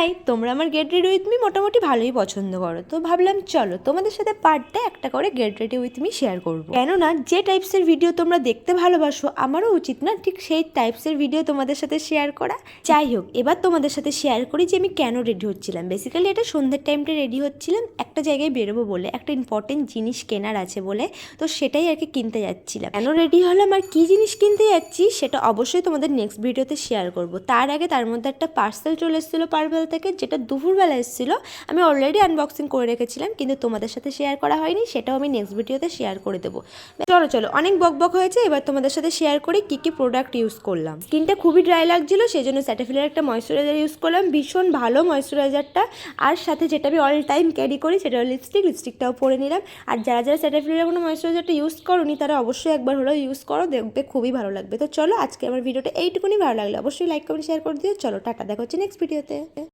High, তোমরা আমার get ready with me মোটামুটি ভালোই পছন্দ করো, তো ভাবলাম চলো তোমাদের সাথে পার ডে একটা করে get ready with me share করবো। কেননা যে টাইপসের ভিডিও তোমরা দেখতে ভালোবাসো, আমারও উচিত না ঠিক সেই টাইপসের ভিডিও তোমাদের সাথে শেয়ার করা। যাই হোক, এবার তোমাদের সাথে শেয়ার করি যে আমি কেন রেডি হচ্ছিলাম। বেসিক্যালি এটা সন্ধ্যের টাইমটা রেডি হচ্ছিলাম, একটা জায়গায় বেরোবো বলে, একটা ইম্পর্টেন্ট জিনিস কেনার আছে বলে, তো সেটাই আর কি কিনতে যাচ্ছিলাম। কেন রেডি হলাম আর কি জিনিস কিনতে যাচ্ছি সেটা অবশ্যই তোমাদের নেক্সট ভিডিওতে শেয়ার করবো। তার আগে তার মধ্যে একটা পার্সেল চলে এসেছিলো পারবেল থেকে, যেটা দুপুরবেলা এসেছিলো। আমি অলরেডি আনবক্সিং করে রেখেছিলাম, কিন্তু তোমাদের সাথে শেয়ার করা হয়নি, সেটাও আমি নেক্সট ভিডিওতে শেয়ার করে দেবো। চলো অনেক বকবক হয়েছে, এবার তোমাদের সাথে শেয়ার করি কি কি প্রোডাক্ট ইউজ করলাম। স্কিনটা খুবই ড্রাই লাগছিল, সেই জন্য স্যাটাফিলের একটা ময়শ্চারাইজার ইউজ করলাম, ভীষণ ভালো ময়শ্চারাইজারটা। আর সাথে যেটা আমি অল টাইম ক্যারি করি সেটা হলো লিপস্টিকটাও পরে নিলাম। আর যারা স্যাটাফিলের কোনো ময়শ্চারাইজারটা ইউজ করোনি তারা অবশ্যই একবার হলেও ইউজ করো, দেখবে খুবই ভালো লাগবে। তো চলো আজকে আমার ভিডিওটা এইটুকুনি, ভালো লাগলে অবশ্যই লাইক কমেন্ট শেয়ার করে দিও। চলো টাটা, দেখা হচ্ছে নেক্সট ভিডিওতে।